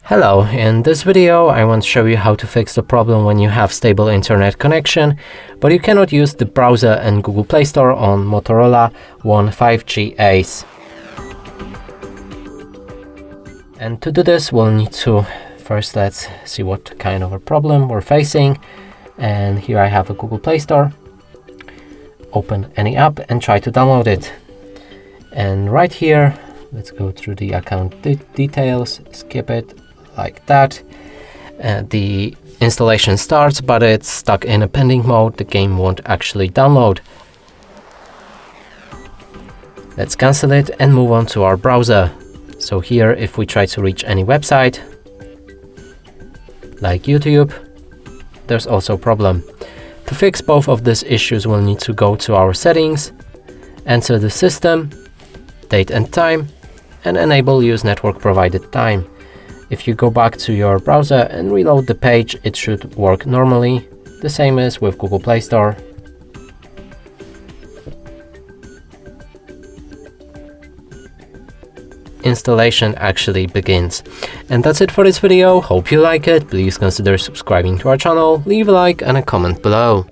Hello, in this video I want to show you how to fix the problem when you have stable internet connection, but you cannot use the browser and Google Play Store on Motorola One 5G Ace. And to do this we'll need to first let's see what kind of a problem we're facing. And here I have a Google Play Store. Open any app and try to download it. And right here, let's go through the account details, skip it like that. The installation starts, but it's stuck in a pending mode. The game won't actually download. Let's cancel it and move on to our browser. So here, if we try to reach any website, like YouTube, there's also a problem. To fix both of these issues, we'll need to go to our settings, enter the system, date and time, and enable use network provided time. If you go back to your browser and reload the page, it should work normally. The same as with Google Play Store. Installation actually begins. And that's it for this video. Hope you like it. Please consider subscribing to our channel, leave a like and a comment below.